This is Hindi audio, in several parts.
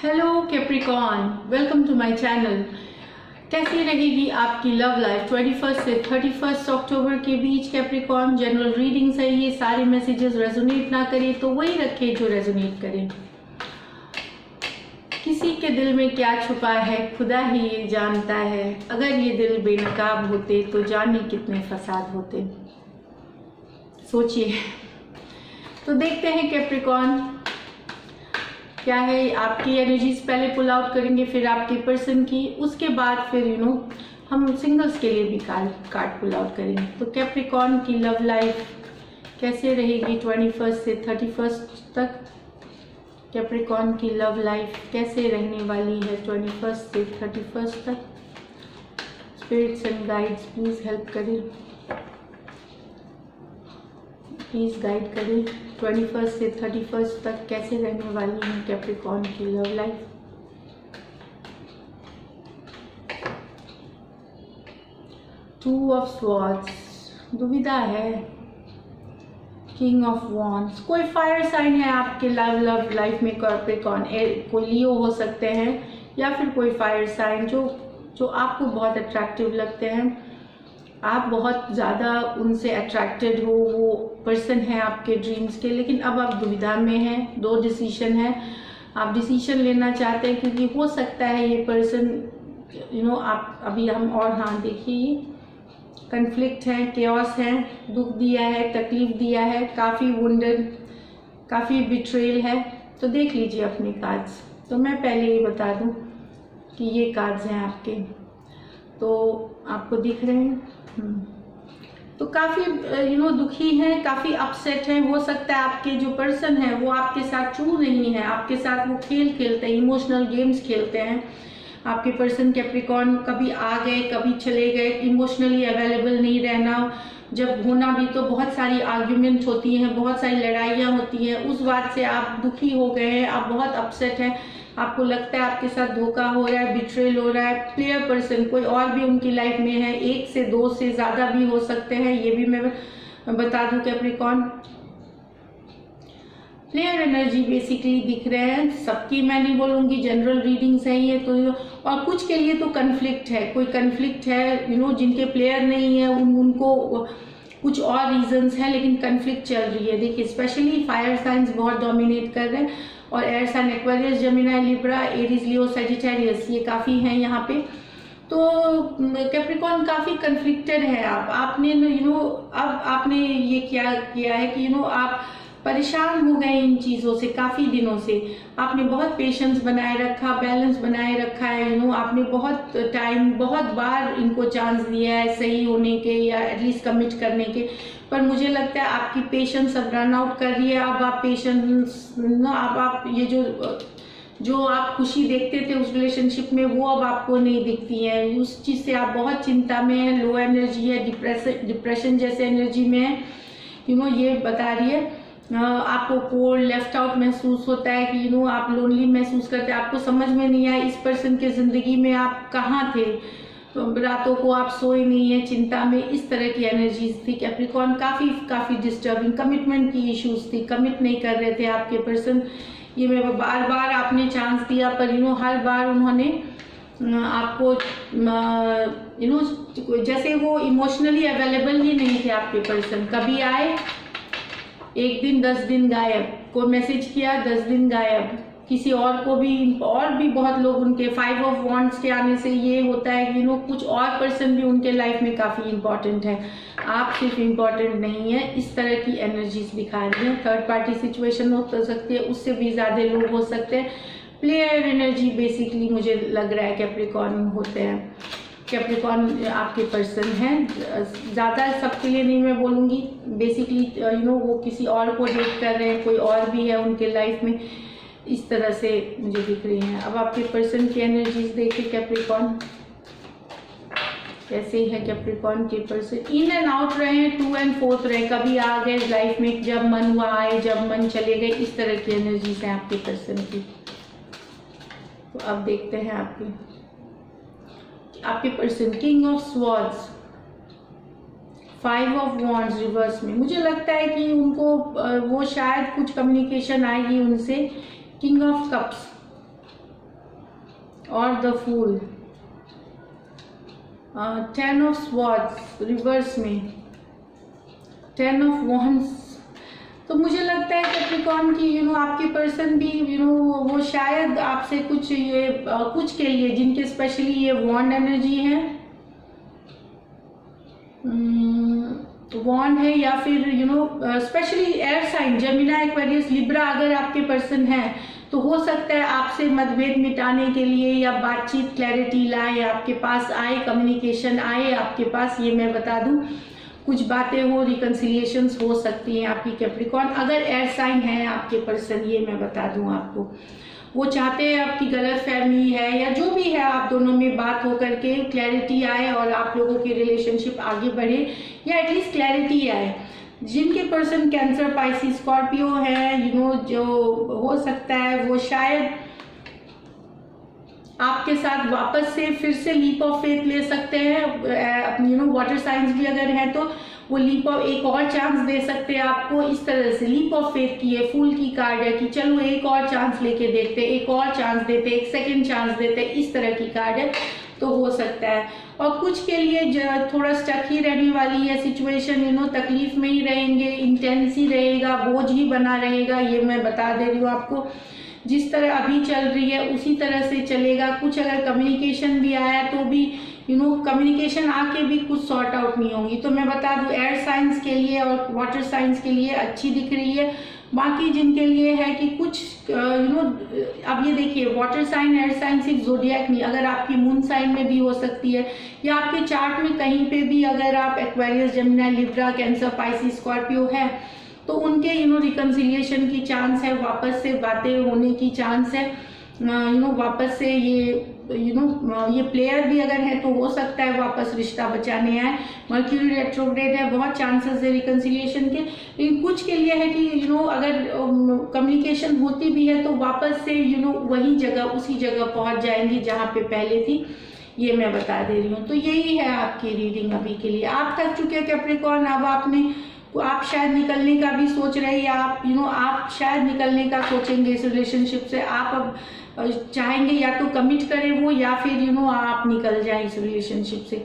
Hello Capricorn, welcome to my channel. कैसी रहेगी आपकी लव लाइफ 21 से 31 अक्टूबर के बीच कैप्रिकॉर्न? जनरल रीडिंग्स है ये, सारे मैसेजेस रेजोनेट ना करें तो वही रखें जो रेजोनेट करें। किसी के दिल में क्या छुपा है खुदा ही ये जानता है। अगर ये दिल बेनकाब होते तो जाने कितने फसाद होते। सोचिए। तो देखते हैं कैप्रिकॉर्न क्या है आपकी एनर्जीज। पहले पुल आउट करेंगे, फिर आपके पर्सन की, उसके बाद फिर हम सिंगल्स के लिए भी कार्ड पुल आउट करेंगे। तो कैप्रिकॉर्न की लव लाइफ कैसे रहेगी 21 से 31 तक? कैप्रिकॉर्न की लव लाइफ कैसे रहने वाली है 21 से 31 तक? Spirits and guides please help करें, प्लीज गाइड करें। 21 से 31 तक कैसे रहने वाली है कैप्रिकॉर्न की love life? Two of swords, दुविधा है। किंग ऑफ वॉन्ड्स, कोई फायर साइन है आपके लव लाइफ में कैप्रिकॉर्न। कोई लियो हो सकते हैं या फिर कोई फायर साइन जो आपको बहुत अट्रैक्टिव लगते हैं। आप बहुत ज़्यादा उनसे अट्रैक्टेड हो, वो पर्सन है आपके ड्रीम्स के, लेकिन अब आप दुविधा में हैं। दो डिसीजन है, आप डिसीजन लेना चाहते हैं क्योंकि हो सकता है ये पर्सन आप अभी हाँ देखिए, कन्फ्लिक्ट है, केओस है, दुख दिया है, तकलीफ दिया है, काफ़ी वुंडेड, काफ़ी बिट्रेल है। तो देख लीजिए अपने कार्ड्स। तो मैं पहले ये बता दूं कि ये कार्ड्स हैं आपके, तो आपको दिख रहे हैं। तो काफ़ी दुखी हैं, काफ़ी अपसेट हैं। हो सकता है आपके जो पर्सन है वो आपके साथ ट्रू नहीं है, आपके साथ वो खेल खेलते हैं, इमोशनल गेम्स खेलते हैं। आपके पर्सन कैप्रिकॉर्न कभी आ गए कभी चले गए, इमोशनली अवेलेबल नहीं रहना। जब होना भी तो बहुत सारी आर्ग्यूमेंट होती हैं, बहुत सारी लड़ाइयाँ होती हैं, उस बात से आप दुखी हो गए हैं, आप बहुत अपसेट हैं। आपको लगता है आपके साथ धोखा हो रहा है, बिट्रेल हो रहा है। प्लेयर पर्सन कोई और भी उनकी लाइफ में है, एक से दो से ज़्यादा भी हो सकते हैं, ये भी मैं बता दूं कैप्रिकॉर्न। प्लेयर एनर्जी बेसिकली दिख रहे हैं, सबकी मैं नहीं बोलूँगी, जनरल रीडिंग्स है ये तो। और कुछ के लिए तो कन्फ्लिक्ट है, कोई कन्फ्लिक्ट है जिनके प्लेयर नहीं है उनको कुछ और रीजंस हैं, लेकिन कन्फ्लिक्ट चल रही है। देखिए स्पेशली फायर साइंस बहुत डोमिनेट कर रहे हैं, और air sign Aquarius, Gemini, Libra, Aries, Leo, Sagittarius ये काफ़ी हैं यहाँ पे। तो कैप्रिकॉर्न काफ़ी कन्फ्लिक्टेड है। आपने अब आपने ये क्या किया है कि आप परेशान हो गए इन चीज़ों से काफ़ी दिनों से। आपने बहुत पेशेंस बनाए रखा, बैलेंस बनाए रखा है। आपने बहुत टाइम, बहुत बार इनको चांस दिया है सही होने के या एटलीस्ट कमिट करने के, पर मुझे लगता है आपकी पेशेंस अब रन आउट कर रही है। अब आप पेशेंस अब आप ये जो आप खुशी देखते थे उस रिलेशनशिप में, वो अब आपको नहीं दिखती है। उस चीज़ से आप बहुत चिंता में है, लो एनर्जी है, डिप्रेशन जैसे एनर्जी में है। ये बता रही है आपको कोल्ड, लेफ्ट आउट महसूस होता है कि आप लोनली महसूस करते हैं। आपको समझ में नहीं आया इस पर्सन के ज़िंदगी में आप कहाँ थे, तो रातों को आप सोए नहीं है, चिंता में, इस तरह की एनर्जीज थी। कैप्रिकॉर्न काफ़ी डिस्टर्बिंग, कमिटमेंट की इश्यूज थी, कमिट नहीं कर रहे थे आपके पर्सन। ये मैं बार बार आपने चांस दिया, पर हर बार उन्होंने आपको जैसे वो इमोशनली अवेलेबल ही नहीं थे आपके पर्सन। कभी आए, एक दिन 10 दिन गायब, कोई मैसेज किया 10 दिन गायब। किसी और को भी, और भी बहुत लोग उनके 5 ऑफ वॉन्ड्स के आने से ये होता है कि कुछ और पर्सन भी उनके लाइफ में काफ़ी इंपॉर्टेंट है, आप सिर्फ इम्पॉर्टेंट नहीं है। इस तरह की एनर्जीज दिखा रही हैं। थर्ड पार्टी सिचुएशन हो सकती है, उससे भी ज़्यादा लोग हो सकते हैं। प्लेयर एनर्जी बेसिकली मुझे लग रहा है कैप्रिकॉर्न होते हैं। कैप्रिकॉर्न आपके पर्सन हैं, ज़्यादा सबके लिए नहीं मैं बोलूँगी, बेसिकली वो किसी और को डेट कर रहे हैं, कोई और भी है उनके लाइफ में, इस तरह से मुझे दिख रही हैं। अब आपके पर्सन की एनर्जीज देखिए कैप्रिकॉर्न कैसे है। कैप्रिकॉर्न के पर्सन इन एंड आउट रहे हैं, 2 and 4 रहे, कभी आ गए लाइफ में, जब मन हुआ आए, जब मन चले गए, इस तरह की एनर्जीज हैं आपके पर्सन की। तो अब देखते हैं आपके person king of swords, 5 of wands reverse में। मुझे लगता है कि उनको वो शायद कुछ कम्युनिकेशन आएगी उनसे। किंग ऑफ कप्स, और the fool, 10 of swords reverse में, 10 ऑफ वॉन्ड्स। तो मुझे लगता है कैप्रिकॉर्न की आपके पर्सन भी वो शायद आपसे कुछ कुछ के लिए जिनके स्पेशली ये वॉन्ड एनर्जी है, वॉन्ड है, या फिर specially air sign Gemini, Aquarius, Libra अगर आपके पर्सन है तो हो सकता है आपसे मतभेद मिटाने के लिए या बातचीत क्लैरिटी लाए, आपके पास आए, कम्युनिकेशन आए आपके पास। ये मैं बता दूं, कुछ बातें हो, रिकन्सिलिएशंस हो सकती हैं आपकी कैप्रिकॉर्न अगर एयर साइन है आपके पर्सन। ये मैं बता दूं आपको, वो चाहते हैं आपकी गलत फहमी है या जो भी है, आप दोनों में बात हो करके क्लैरिटी आए और आप लोगों की रिलेशनशिप आगे बढ़े या एटलीस्ट क्लैरिटी आए। जिनके पर्सन कैंसर, पाइसिस, स्कॉर्पियो है, जो हो सकता है वो शायद आपके साथ वापस से फिर से लीप ऑफ फेथ ले सकते हैं। वाटर साइंस भी अगर है तो वो लीप ऑफ एक और चांस दे सकते हैं आपको। इस तरह से लीप ऑफ फेथ की है, फूल की कार्ड है कि चलो एक और चांस लेके देखते, एक और चांस देते, एक सेकंड चांस देते, इस तरह की कार्ड है तो हो सकता है। और कुछ के लिए थोड़ा स्टक ही रहने वाली है सिचुएशन, तकलीफ में ही रहेंगे, इंटेंस ही रहेगा, बोझ ही बना रहेगा। ये मैं बता दे रही हूँ आपको, जिस तरह अभी चल रही है उसी तरह से चलेगा। कुछ अगर कम्युनिकेशन भी आया तो भी कम्युनिकेशन आके भी कुछ सॉर्ट आउट नहीं होंगी। तो मैं बता दूं एयर साइंस के लिए और वाटर साइंस के लिए अच्छी दिख रही है। बाकी जिनके लिए है कि कुछ अब ये देखिए, वाटर साइन, एयर साइन सिर्फ ज़ोडिएक नहीं, अगर आपकी मून साइन में भी हो सकती है या आपके चार्ट में कहीं पे भी अगर आप Aquarius, Gemini, Libra, cancer, Pisces, Scorpio है तो उनके रिकन्सिलिएशन की चांस है, वापस से बातें होने की चांस है। वापस से ये प्लेयर भी अगर है तो हो सकता है वापस रिश्ता बचाने आए। मर्क्यूरी रेट्रोग्रेड है, बहुत चांसेस है रिकन्सिलिएशन के। लेकिन कुछ के लिए है कि अगर कम्युनिकेशन होती भी है तो वापस से वही जगह, उसी जगह पहुंच जाएंगी जहां पे पहले थी। ये मैं बता दे रही हूँ। तो यही है आपकी रीडिंग अभी के लिए। आप थक चुके हैं कैप्रिकॉर्न, अब आप शायद निकलने का भी सोच रहे हैं या आप शायद निकलने का सोचेंगे इस रिलेशनशिप से। आप अब चाहेंगे या तो कमिट करें वो या फिर आप निकल जाए इस रिलेशनशिप से।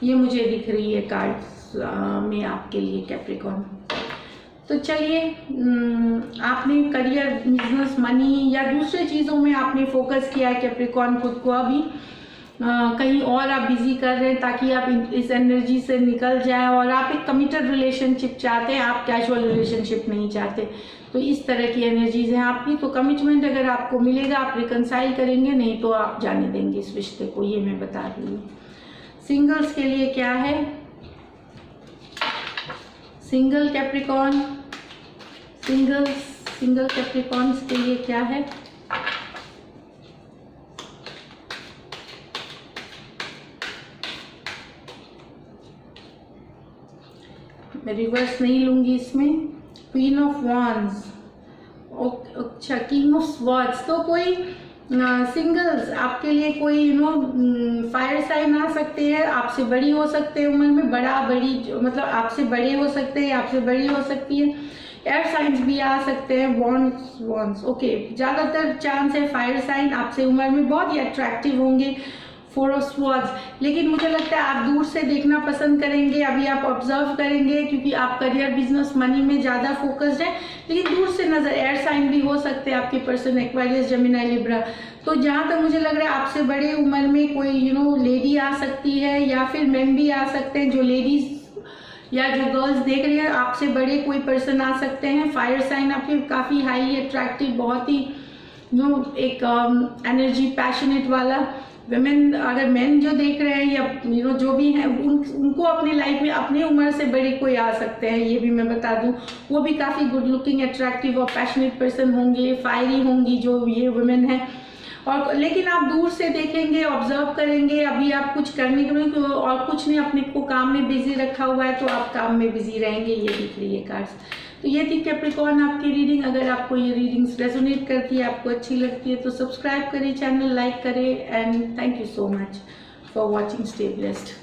ये मुझे दिख रही है कार्ड्स में आपके लिए कैप्रिकॉर्न। तो चलिए, आपने करियर, बिजनेस, मनी या दूसरे चीज़ों में आपने फोकस किया है कैप्रिकॉर्न खुद को, अभी कहीं और आप बिजी कर रहे हैं ताकि आप इस एनर्जी से निकल जाए और आप एक कमिटेड रिलेशनशिप चाहते हैं, आप कैजुअल रिलेशनशिप नहीं चाहते। तो इस तरह की एनर्जीज हैं आपकी। तो कमिटमेंट अगर आपको मिलेगा आप रिकंसाइल करेंगे, नहीं तो आप जाने देंगे इस रिश्ते को। ये मैं बता रही हूँ। सिंगल्स के लिए क्या है, सिंगल कैप्रिकॉर्न, सिंगल कैप्रिकॉर्न्स के लिए क्या है। मैं रिवर्स नहीं लूंगी इसमें। क्वीन ऑफ वॉन्ड्स, अच्छा, किंग ऑफ स्वॉर्ड्स। तो कोई सिंगल्स आपके लिए कोई फायर साइन आ सकते हैं, आपसे बड़ी हो सकते हैं उम्र में, बड़ी मतलब आपसे बड़े हो सकते हैं, आपसे बड़ी हो सकती है। एयर साइंस भी आ सकते हैं, वॉन्ड्स ओके। ज़्यादातर चांस है फायर साइन आपसे उम्र में बहुत ही अट्रैक्टिव होंगे। 4 ऑफ स्वॉर्ड्स, लेकिन मुझे लगता है आप दूर से देखना पसंद करेंगे, अभी आप ऑब्जर्व करेंगे क्योंकि आप करियर, बिजनेस, मनी में ज़्यादा फोकस्ड है। लेकिन दूर से नजर, एयर साइन भी हो सकते हैं आपके पर्सन, एक्वेरियस, जेमिनी, लिब्रा। तो जहाँ तक मुझे लग रहा है आपसे बड़े उम्र में कोई लेडी आ सकती है या फिर मैन भी आ सकते हैं। जो लेडीज या जो गर्ल्स देख रही है, आपसे बड़े कोई पर्सन आ सकते हैं। फायर साइन आपके काफ़ी हाईली अट्रैक्टिव, बहुत ही एक एनर्जी, पैशनेट वाला। विमेन, अगर मेन जो देख रहे हैं या जो भी हैं उनको अपने लाइफ में अपने उम्र से बड़े कोई आ सकते हैं। ये भी मैं बता दूं, वो भी काफ़ी गुड लुकिंग, अट्रैक्टिव और पैशनेट पर्सन होंगे, फायरी होंगी जो ये वुमेन है। और लेकिन आप दूर से देखेंगे, ऑब्जर्व करेंगे, अभी आप कुछ करने के लिए और कुछ नहीं, अपने को काम में बिजी रखा हुआ है तो आप काम में बिजी रहेंगे। ये दिख रही है कार्ड्स। तो ये थी कैप्रिकॉर्न आपकी रीडिंग। अगर आपको ये रीडिंग्स रेजोनेट करती है, आपको अच्छी लगती है तो सब्सक्राइब करें, चैनल लाइक करें। And thank you so much for watching. Stay blessed.